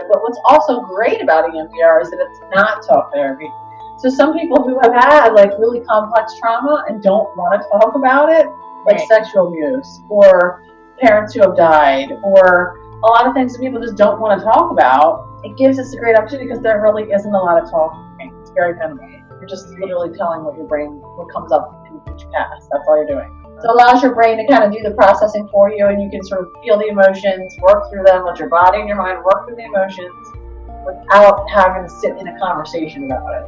But what's also great about EMDR is that it's not talk therapy. So some people who have had like really complex trauma and don't want to talk about it, like sexual abuse or parents who have died or a lot of things that people just don't want to talk about, it gives us a great opportunity because there really isn't a lot of talking. It's very minimal. You're just literally telling what your brain, what comes up in each pass. That's all you're doing. So it allows your brain to kind of do the processing for you, and you can sort of feel the emotions, work through them, let your body and your mind work through the emotions without having to sit in a conversation about it.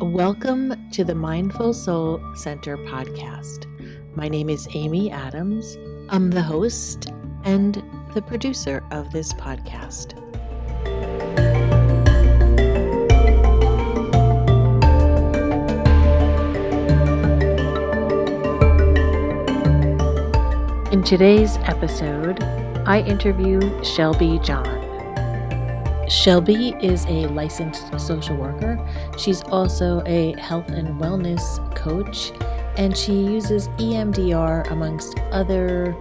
Welcome to the Mindful Soul Center podcast. My name is Amy Adams. I'm the host and the producer of this podcast. In today's episode, I interview Shelby John. Shelby is a licensed social worker. She's also a health and wellness coach, and she uses EMDR amongst other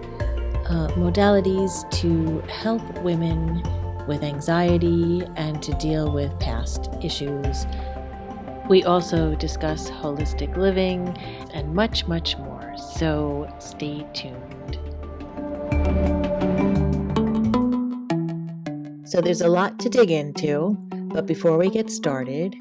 modalities to help women with anxiety and to deal with past issues. We also discuss holistic living and much, much more, so stay tuned. So there's a lot to dig into, but before we get started,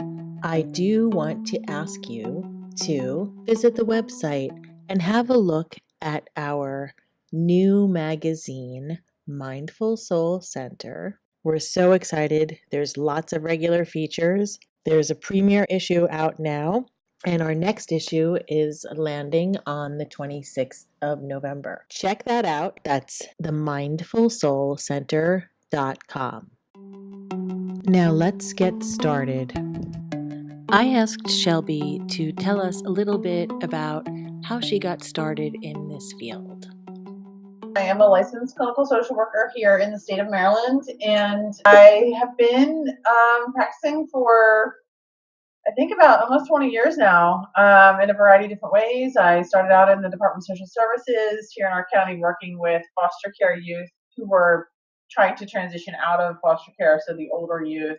I do want to ask you to visit the website and have a look at our new magazine, Mindful Soul Center. We're so excited. There's lots of regular features. There's a premiere issue out now, and our next issue is landing on the 26th of November. Check that out. That's the mindfulsoulcenter.com. Now let's get started. I asked Shelby to tell us a little bit about how she got started in this field. I am a licensed clinical social worker here in the state of Maryland, and I have been practicing for I think about almost 20 years now in a variety of different ways. I started out in the Department of Social Services here in our county working with foster care youth who were trying to transition out of foster care, so the older youth,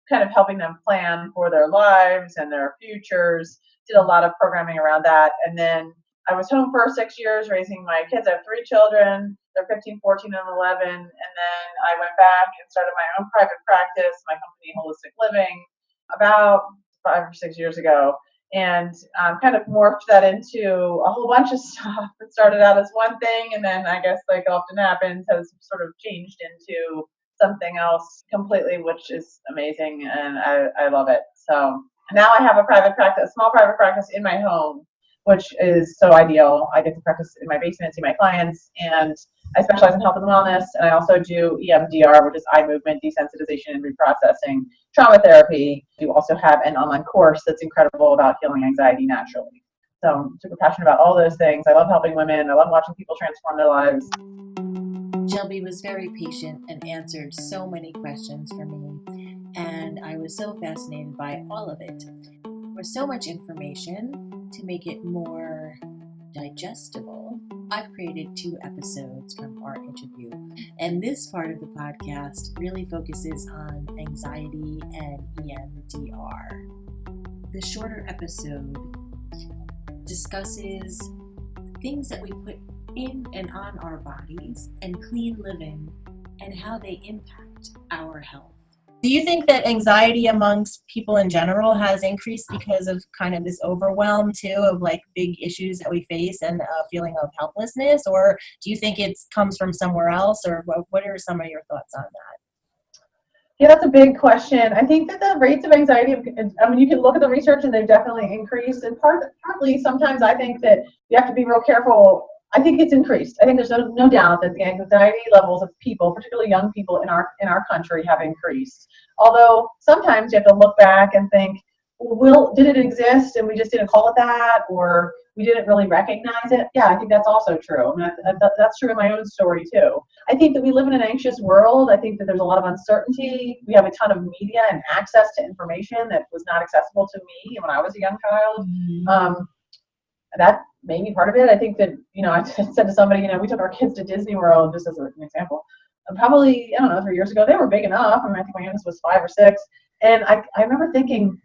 kind of helping them plan for their lives and their futures. Did a lot of programming around that. And then I was home for 6 years raising my kids. I have 3 children. They're 15, 14, and 11. And then I went back and started my own private practice, my company Holistic Living, about 5 or 6 years ago. And kind of morphed that into a whole bunch of stuff. It started out as one thing, and then I guess like often happens, has sort of changed into something else completely, which is amazing, and I love it. So now I have a private practice, a small private practice in my home, which is so ideal. I get to practice in my basement, see my clients, and I specialize in health and wellness, and I also do EMDR, which is eye movement desensitization and reprocessing, trauma therapy. I do also have an online course that's incredible about healing anxiety naturally. So I'm super passionate about all those things. I love helping women. I love watching people transform their lives. Shelby was very patient and answered so many questions for me, and I was so fascinated by all of it. There was so much information. To make it more digestible, I've created 2 episodes from our interview, and this part of the podcast really focuses on anxiety and EMDR. The shorter episode discusses things that we put in and on our bodies and clean living and how they impact our health. Do you think that anxiety amongst people in general has increased because of kind of this overwhelm too of like big issues that we face and a feeling of helplessness, or do you think it comes from somewhere else, or what are some of your thoughts on that? Yeah, that's a big question. I think that the rates of anxiety, I mean, you can look at the research and they've definitely increased, and partly sometimes I think that you have to be real careful. I think it's increased. I think there's no doubt that the anxiety levels of people, particularly young people in our country, have increased. Although sometimes you have to look back and think, well, did it exist and we just didn't call it that, or we didn't really recognize it? Yeah, I think that's also true. I mean, that's true in my own story too. I think that we live in an anxious world. I think that there's a lot of uncertainty. We have a ton of media and access to information that was not accessible to me when I was a young child. that may be part of it. I think that, I said to somebody, we took our kids to Disney World just as an example. And probably, I don't know, 3 years ago, they were big enough. I think my youngest was 5 or 6. And I remember thinking,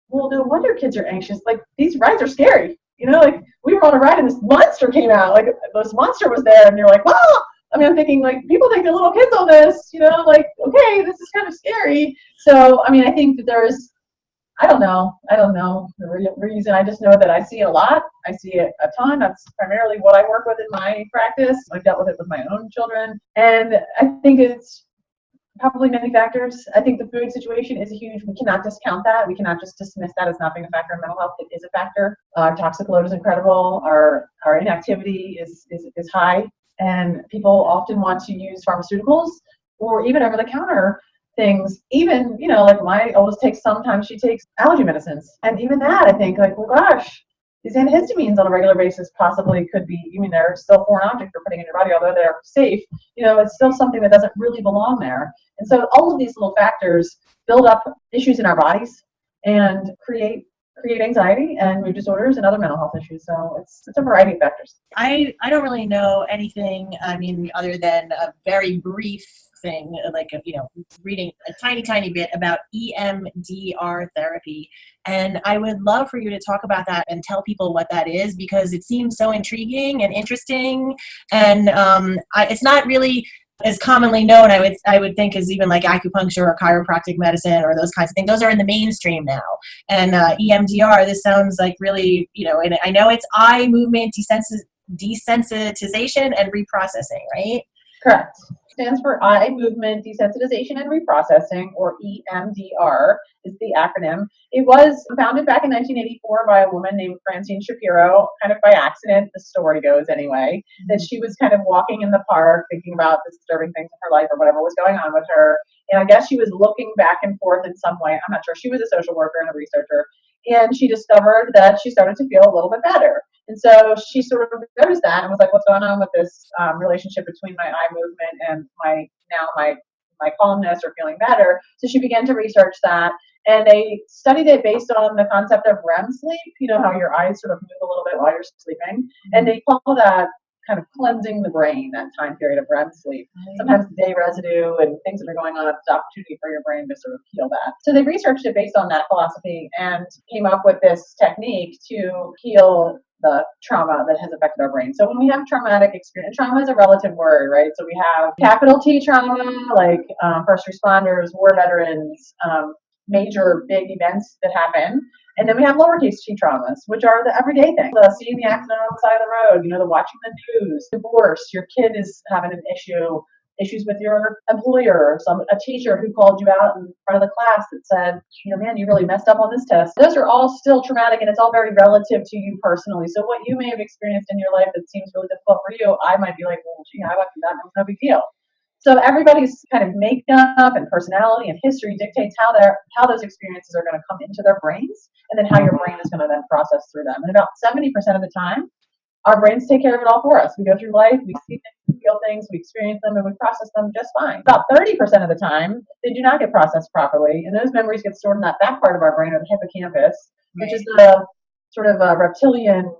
well, no wonder kids are anxious. Like, these rides are scary. Like, we were on a ride and this monster came out. Like, this monster was there, and you're like, wow. I'm thinking, like, people take their little kids on this, like, okay, this is kind of scary. So, I think that there's, I don't know the reason. I just know that I see it a lot. I see it a ton. That's primarily what I work with in my practice. I've dealt with it with my own children. And I think it's probably many factors. I think the food situation is huge. We cannot discount that. We cannot just dismiss that as not being a factor in mental health. It is a factor. Our toxic load is incredible. Our inactivity is high. And people often want to use pharmaceuticals or even over-the-counter things. Even, like my oldest sometimes she takes allergy medicines. And even that, I think, like, well, gosh, these antihistamines on a regular basis possibly could be, they're still foreign objects you're putting in your body, although they're safe, it's still something that doesn't really belong there. And so all of these little factors build up issues in our bodies and create anxiety and mood disorders and other mental health issues. So it's a variety of factors. I don't really know anything, other than a very brief thing, like, reading a tiny bit about EMDR therapy. And I would love for you to talk about that and tell people what that is, because it seems so intriguing and interesting. And it's not really as commonly known, I would think, as even like acupuncture or chiropractic medicine or those kinds of things. Those are in the mainstream now. And EMDR, this sounds like really, and I know it's eye movement desensitization and reprocessing, right? Correct. Stands for eye movement desensitization and reprocessing, or EMDR is the acronym. It was founded back in 1984 by a woman named Francine Shapiro, kind of by accident, the story goes anyway, that she was kind of walking in the park thinking about the disturbing things in her life or whatever was going on with her. And I guess she was looking back and forth in some way. I'm not sure. She was a social worker and a researcher. And she discovered that she started to feel a little bit better. And so she sort of noticed that and was like, what's going on with this relationship between my eye movement and my calmness or feeling better? So she began to research that. And they studied it based on the concept of REM sleep, how your eyes sort of move a little bit while you're sleeping. And they call that kind of cleansing the brain, that time period of REM sleep. Sometimes the day residue and things that are going on, it's the opportunity for your brain to sort of heal that. So they researched it based on that philosophy and came up with this technique to heal the trauma that has affected our brain. So when we have traumatic experience, trauma is a relative word, right? So we have capital T trauma, like first responders, war veterans, major big events that happen. And then we have lowercase t traumas, which are the everyday things. Seeing the accident on the side of the road, the watching the news, divorce, your kid is having an issues with your employer, a teacher who called you out in front of the class that said, man, you really messed up on this test. Those are all still traumatic, and it's all very relative to you personally. So what you may have experienced in your life that seems really difficult for you, I might be like, well, gee, I went through that, and it was no big deal. So everybody's kind of makeup and personality and history dictates how those experiences are going to come into their brains, and then how your brain is going to then process through them. And about 70% of the time, our brains take care of it all for us. We go through life, we see things, we feel things, we experience them, and we process them just fine. About 30% of the time, they do not get processed properly, and those memories get stored in that back part of our brain, or the hippocampus, which is the sort of reptilian,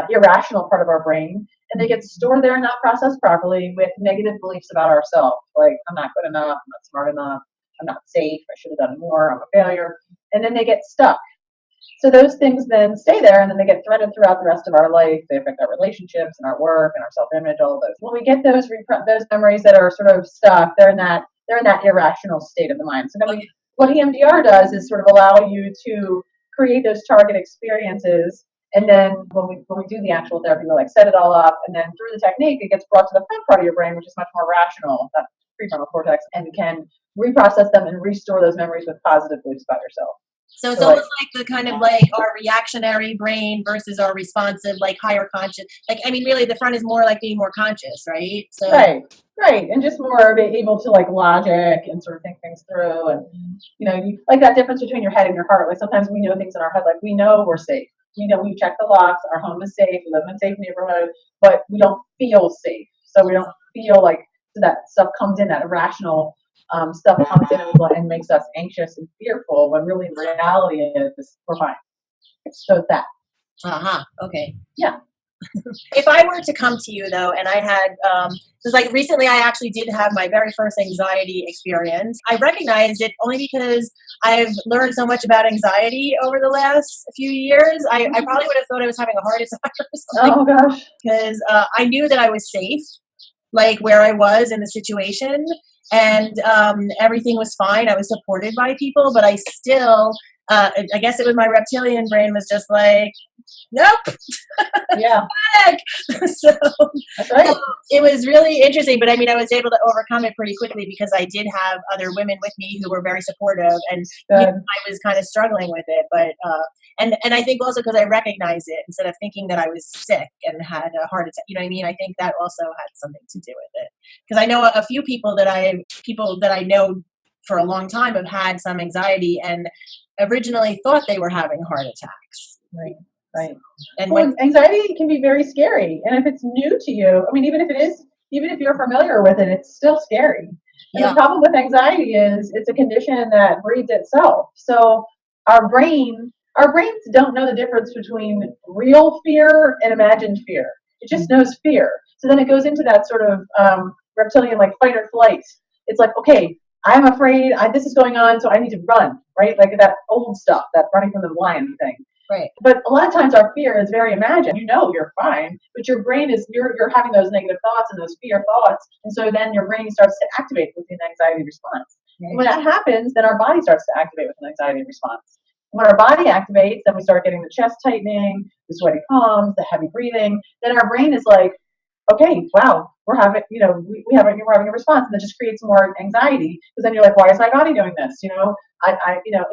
irrational part of our brain. And they get stored there and not processed properly with negative beliefs about ourselves, like, I'm not good enough, I'm not smart enough, I'm not safe, I should have done more, I'm a failure. And then they get stuck. So those things then stay there, and then they get threaded throughout the rest of our life. They affect our relationships and our work and our self-image, all of those. When we get those memories that are sort of stuck, they're in that irrational state of the mind. So then what EMDR does is sort of allow you to create those target experiences. And then when we do the actual therapy, we like set it all up, and then through the technique, it gets brought to the front part of your brain, which is much more rational, that prefrontal cortex, and can reprocess them and restore those memories with positive beliefs about yourself. So it's almost like the kind of like our reactionary brain versus our responsive, like higher conscious. Like, really the front is more like being more conscious, right? So Right. And just more able to like logic and sort of think things through. And, you like that difference between your head and your heart. Like sometimes we know things in our head, like we know we're safe. We know we've checked the locks, our home is safe, we live in a safe neighborhood, but we don't feel safe. So we don't feel like that stuff comes in, that irrational stuff comes in and makes us anxious and fearful, when really the reality is we're fine. So it's that. Okay. Yeah. If I were to come to you though, and I had, because like recently I actually did have my very first anxiety experience. I recognized it only because I've learned so much about anxiety over the last few years. I probably would have thought I was having a heart attack or something. Oh gosh. Because I knew that I was safe, like where I was in the situation, and everything was fine. I was supported by people, but I still, I guess it was my reptilian brain was just like, nope. Yeah. So That's right. it was really interesting, but I mean, I was able to overcome it pretty quickly because I did have other women with me who were very supportive, and I was kind of struggling with it, but and I think also because I recognized it instead of thinking that I was sick and had a heart attack. You know what I mean? I think that also had something to do with it because I know a few people that I know for a long time have had some anxiety and originally thought they were having heart attacks. Right. Right. And well, anxiety can be very scary. And if it's new to you, I mean, even if you're familiar with it, it's still scary. And the problem with anxiety is it's a condition that breeds itself. So our brains don't know the difference between real fear and imagined fear. It just knows fear. So then it goes into that sort of reptilian, like fight or flight. It's like, okay, I'm afraid this is going on, so I need to run, right? Like that old stuff, that running from the lion thing. Right. But a lot of times our fear is very imagined. You know you're fine, but your brain is you're having those negative thoughts and those fear thoughts, and so then your brain starts to activate with an anxiety response. Right. And when that happens, then our body starts to activate with an anxiety response. When our body activates, then we start getting the chest tightening, the sweaty palms, the heavy breathing. Then our brain is like, okay, wow, we're having we're having a response, and that just creates more anxiety because then you're like, why is my body doing this? And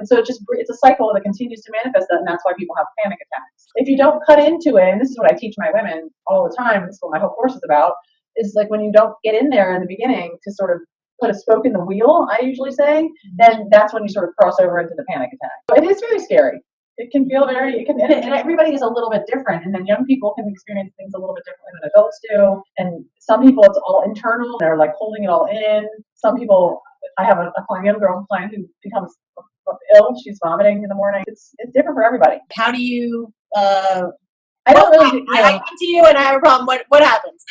so it's a cycle that continues to manifest that, and that's why people have panic attacks. If you don't cut into it, and this is what I teach my women all the time, this is what my whole course is about, is like when you don't get in there in the beginning to sort of put a spoke in the wheel, I usually say, then that's when you sort of cross over into the panic attack. But it is very scary. It can feel and everybody is a little bit different. And then young people can experience things a little bit differently than adults do. And some people, it's all internal. They're like holding it all in. Some people, I have a young girl client who becomes ill. She's vomiting in the morning. It's different for everybody. How do you, I don't really. I come to you and I have a problem. What happens?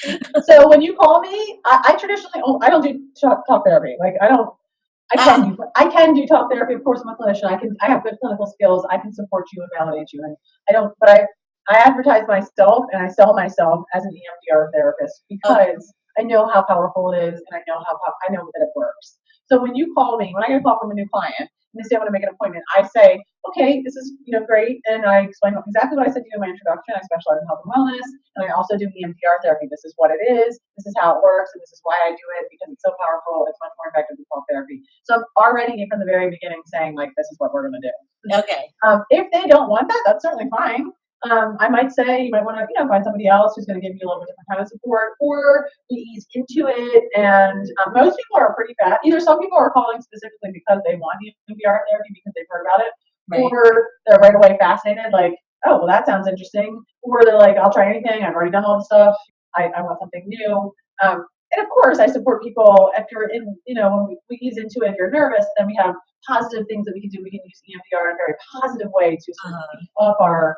So when you call me, I traditionally, I don't do talk therapy. Like I can do talk therapy. Of course, I'm a clinician. I have good clinical skills. I can support you and validate you. And I advertise myself and I sell myself as an EMDR therapist because I know how powerful it is and I know that it works. So when you call me, when I get a call from a new client and they say I want to make an appointment, I say, okay, this is great, and I explain exactly what I said to you in my introduction. I specialize in health and wellness, and I also do EMDR therapy. This is what it is. This is how it works, and this is why I do it because it's so powerful. It's much more effective than talk therapy. So I'm already from the very beginning saying like, this is what we're going to do. Okay. If they don't want that, that's certainly fine. I might say you might want to find somebody else who's going to give you a little bit different kind of support, or we ease into it. And most people are pretty fast. Either some people are calling specifically because they want EMDR therapy because they've heard about it, right, or they're right away fascinated, like, oh, well, that sounds interesting, or they're like, I'll try anything. I've already done all the stuff. I want something new. And of course, I support people if you're in, when we ease into it. If you're nervous, then we have positive things that we can do. We can use EMDR in a very positive way to sort of keep up our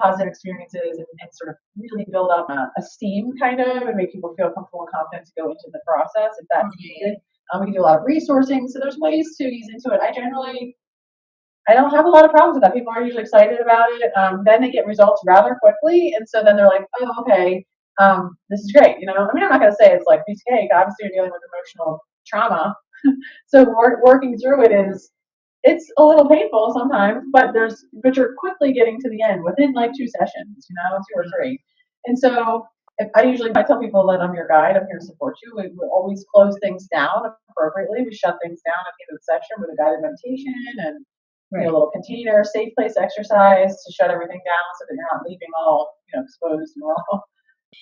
positive experiences and sort of really build up esteem kind of and make people feel comfortable and confident to go into the process if that's needed. We can do a lot of resourcing. So there's ways to ease into it. I don't have a lot of problems with that. People are usually excited about it. Then they get results rather quickly. And so then they're like, oh, okay, this is great. I'm not going to say it's like piece of cake. Obviously, you're dealing with emotional trauma. So working through it it's a little painful sometimes, but you're quickly getting to the end within like 2 sessions, 2 or 3. And so I tell people that I'm your guide. I'm here to support you. We always close things down appropriately. We shut things down at the end of the session with a guided meditation and a little container, safe place exercise to shut everything down so that you're not leaving all exposed and raw.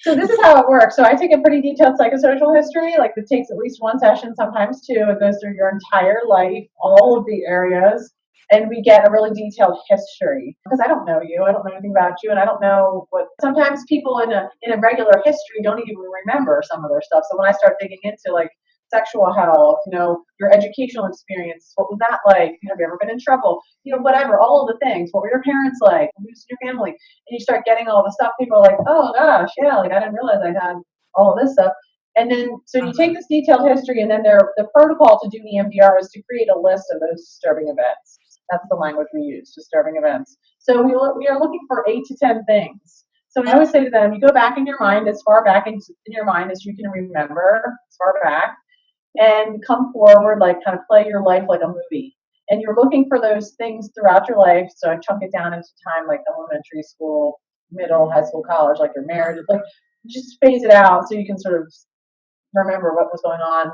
So this is how it works. So I take a pretty detailed psychosocial history. Like it takes at least 1 session, sometimes 2. It goes through your entire life, all of the areas, and we get a really detailed history. Because I don't know you, I don't know anything about you, and I don't know what. Sometimes people in a regular history don't even remember some of their stuff. So when I start digging into like sexual health, your educational experience. What was that like? Have you ever been in trouble? Whatever, all of the things. What were your parents like? Who's in your family? And you start getting all the stuff. People are like, oh gosh, yeah, like I didn't realize I had all of this stuff. And then, so you take this detailed history, and then the protocol to do EMDR is to create a list of those disturbing events. That's the language we use, disturbing events. So we are looking for 8 to 10 things. So we always say to them, you go back in your mind, as far back in your mind as you can remember, as far back, and come forward, like kind of play your life like a movie. And you're looking for those things throughout your life. So I chunk it down into time, like elementary school, middle, high school, college, like your marriage, like just phase it out so you can sort of remember what was going on.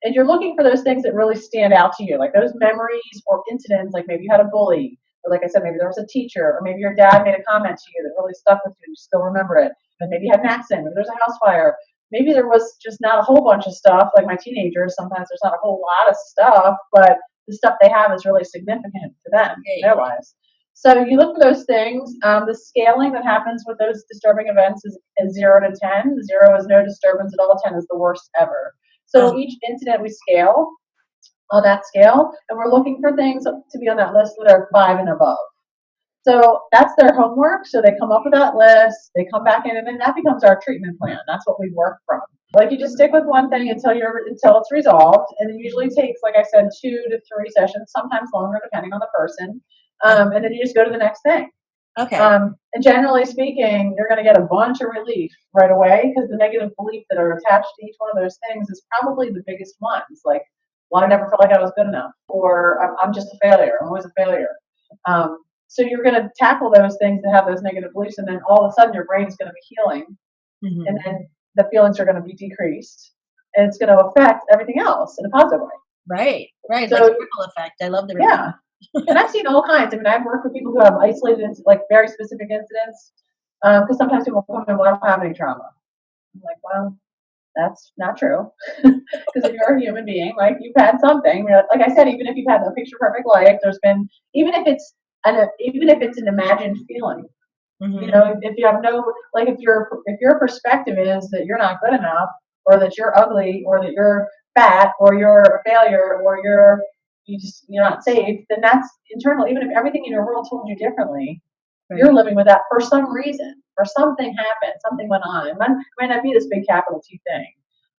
And you're looking for those things that really stand out to you, like those memories or incidents, like maybe you had a bully, or like I said, maybe there was a teacher, or maybe your dad made a comment to you that really stuck with you and you still remember it. And maybe you had an accident, maybe there's a house fire, maybe there was just not a whole bunch of stuff, like my teenagers, sometimes there's not a whole lot of stuff, but the stuff they have is really significant to them in their lives. So you look for those things. The scaling that happens with those disturbing events is 0 to 10. 0 is no disturbance at all. 10 is the worst ever. So each incident we scale on that scale, and we're looking for things to be on that list that are 5 and above. So that's their homework. So they come up with that list, they come back in, and then that becomes our treatment plan. That's what we work from. Like you just stick with one thing until it's resolved, and it usually takes, like I said, 2 to 3 sessions, sometimes longer depending on the person. And then you just go to the next thing. Okay. And generally speaking, you're going to get a bunch of relief right away, because the negative beliefs that are attached to each one of those things is probably the biggest ones. Like, well, I never felt like I was good enough, or I'm just a failure. I'm always a failure. So you're going to tackle those things that have those negative beliefs, and then all of a sudden your brain is going to be healing, and then the feelings are going to be decreased, and it's going to affect everything else in a positive way. Right. So, like ripple effect. I love the ripple. Yeah. And I've seen all kinds. I mean, I've worked with people who have isolated, like very specific incidents, because sometimes people come in, well, I don't have any trauma. I'm like, well, that's not true. Because if you're a human being, like you've had something. Like I said, even if you've had a picture perfect life, there's been, even if it's an imagined feeling, if you have no, like if your perspective is that you're not good enough, or that you're ugly, or that you're fat, or you're a failure, or you're not safe, then that's internal. Even if everything in your world told you differently, you're living with that for some reason, or something happened, something went on. It might not be this big capital T thing.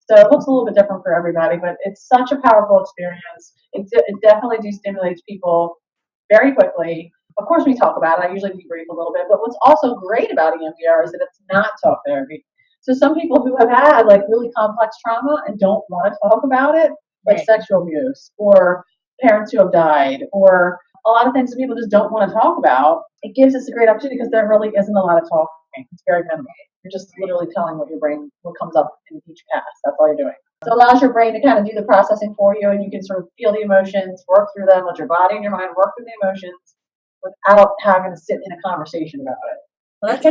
So it looks a little bit different for everybody, but it's such a powerful experience. It definitely destimulates people very quickly. Of course, we talk about it. I usually debrief a little bit, but what's also great about EMDR is that it's not talk therapy. So some people who have had like really complex trauma and don't want to talk about it, like sexual abuse, or parents who have died, or a lot of things that people just don't want to talk about, it gives us a great opportunity, because there really isn't a lot of talking. It's very minimal. You're just literally telling what comes up in each pass. That's all you're doing. So it allows your brain to kind of do the processing for you, and you can sort of feel the emotions, work through them, let your body and your mind work through the emotions without having to sit in a conversation about it. Well, which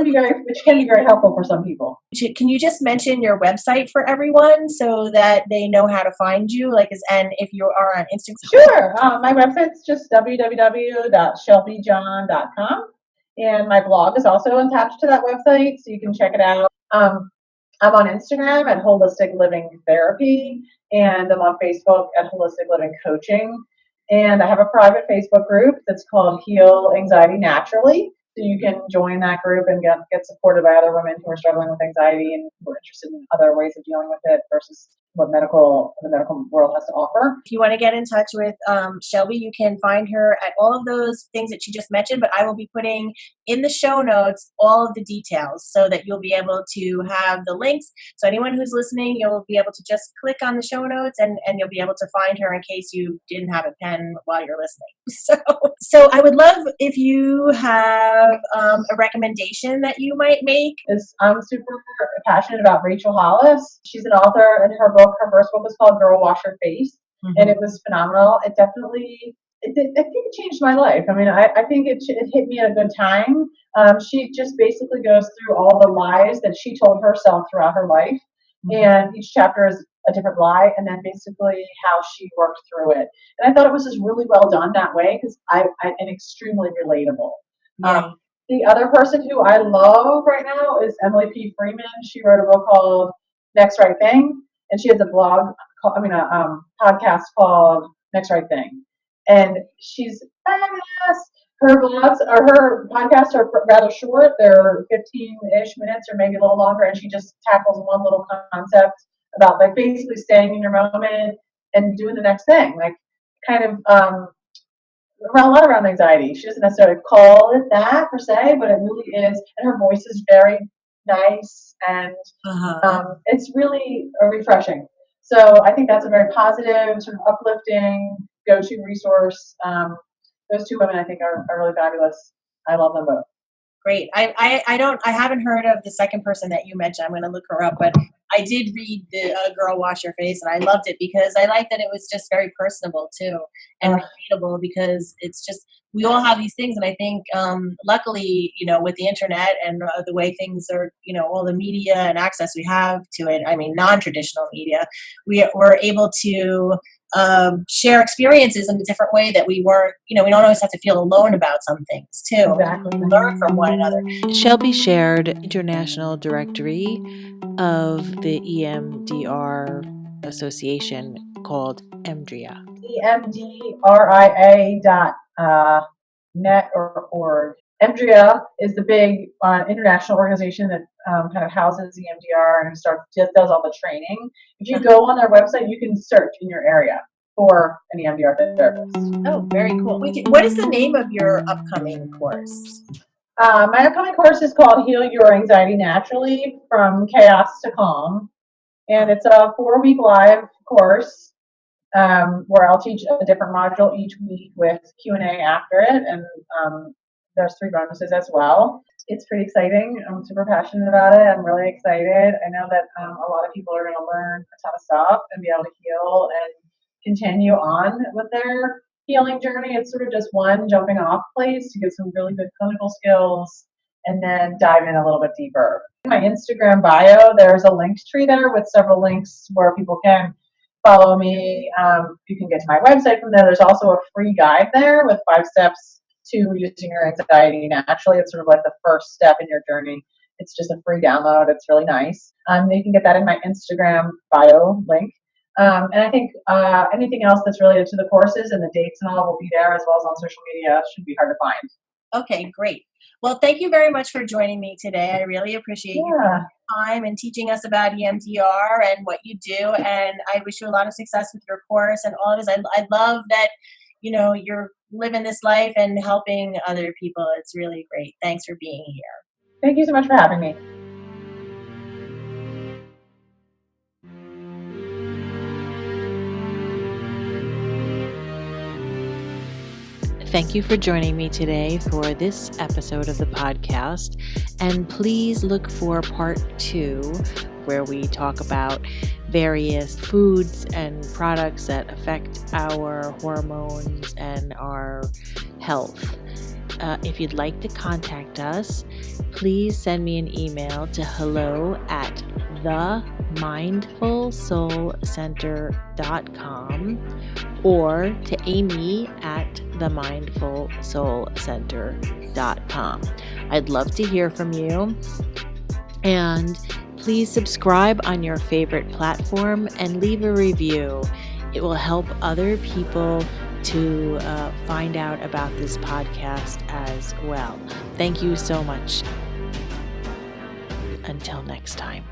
can be very helpful for some people. Can you just mention your website for everyone so that they know how to find you? And if you are on Instagram. Sure. My website's just www.shelbyjohn.com, and my blog is also attached to that website, so you can check it out. I'm on Instagram at Holistic Living Therapy, and I'm on Facebook at Holistic Living Coaching. And I have a private Facebook group that's called Heal Anxiety Naturally. So you can join that group and get supported by other women who are struggling with anxiety and who are interested in other ways of dealing with it versus what the medical world has to offer. If you want to get in touch with Shelby, you can find her at all of those things that she just mentioned, but I will be putting in the show notes all of the details so that you'll be able to have the links. So anyone who's listening, you'll be able to just click on the show notes and you'll be able to find her in case you didn't have a pen while you're listening. So I would love if you have a recommendation that you might make. I'm super passionate about Rachel Hollis. She's an author, and her first book was called Girl Wash Your Face, and it was phenomenal. It definitely, I think it changed my life. I mean, I think it hit me at a good time. She just basically goes through all the lies that she told herself throughout her life, and each chapter is a different lie, and then basically how she worked through it. And I thought it was just really well done that way, because and extremely relatable. The other person who I love right now is Emily P. Freeman. She wrote a book called Next Right Thing, and she has a blog podcast called Next Right Thing, and she's badass. Her podcasts are rather short; they're 15-ish minutes or maybe a little longer, and she just tackles one little concept about like basically staying in your moment and doing the next thing, like kind of around a lot around anxiety. She doesn't necessarily call it that per se, but it really is. And her voice is very nice, and it's really refreshing. So I think that's a very positive, sort of uplifting go-to resource. Those two women I think are really fabulous. I love them both. Great. I haven't heard of the second person that you mentioned. I'm going to look her up, but I did read the Girl Wash Your Face, and I loved it because I liked that it was just very personable too and relatable, because it's just, we all have these things. And I think, luckily, with the internet and the way things are, all the media and access we have to it, I mean, non-traditional media, we're able to share experiences in a different way that we weren't, we don't always have to feel alone about some things too. Exactly. Learn from one another. Shelby shared international directory of the EMDR association called EMDRIA. EMDRIA.net or org. EMDRIA is the big international organization that kind of houses EMDR and does all the training. If you go on their website, you can search in your area for an EMDR therapist. Oh, very cool. What is the name of your upcoming course? My upcoming course is called Heal Your Anxiety Naturally from Chaos to Calm. And it's a 4-week live course where I'll teach a different module each week with Q&A after it. And there's 3 bonuses as well. It's pretty exciting. I'm super passionate about it. I'm really excited. I know that a lot of people are going to learn a ton of stuff and be able to heal and continue on with their healing journey. It's sort of just one jumping off place to get some really good clinical skills and then dive in a little bit deeper. In my Instagram bio, there's a links tree there with several links where people can follow me. You can get to my website from there. There's also a free guide there with 5 steps to reducing your anxiety naturally. It's sort of like the first step in your journey. It's just a free download. It's really nice. You can get that in my Instagram bio link. And I think anything else that's related to the courses and the dates and all will be there, as well as on social media. It shouldn't be hard to find. Okay, great. Well, thank you very much for joining me today. I really appreciate your time and teaching us about EMDR and what you do. And I wish you a lot of success with your course and all of this. I love that, you're living this life and helping other people. It's really great. Thanks for being here. Thank you so much for having me. Thank you for joining me today for this episode of the podcast. And please look for part 2, where we talk about various foods and products that affect our hormones and our health. If you'd like to contact us, please send me an email to hello@themindfulsoulcenter.com or to amy@themindfulsoulcenter.com. I'd love to hear from you. And please subscribe on your favorite platform and leave a review. It will help other people to find out about this podcast as well. Thank you so much. Until next time.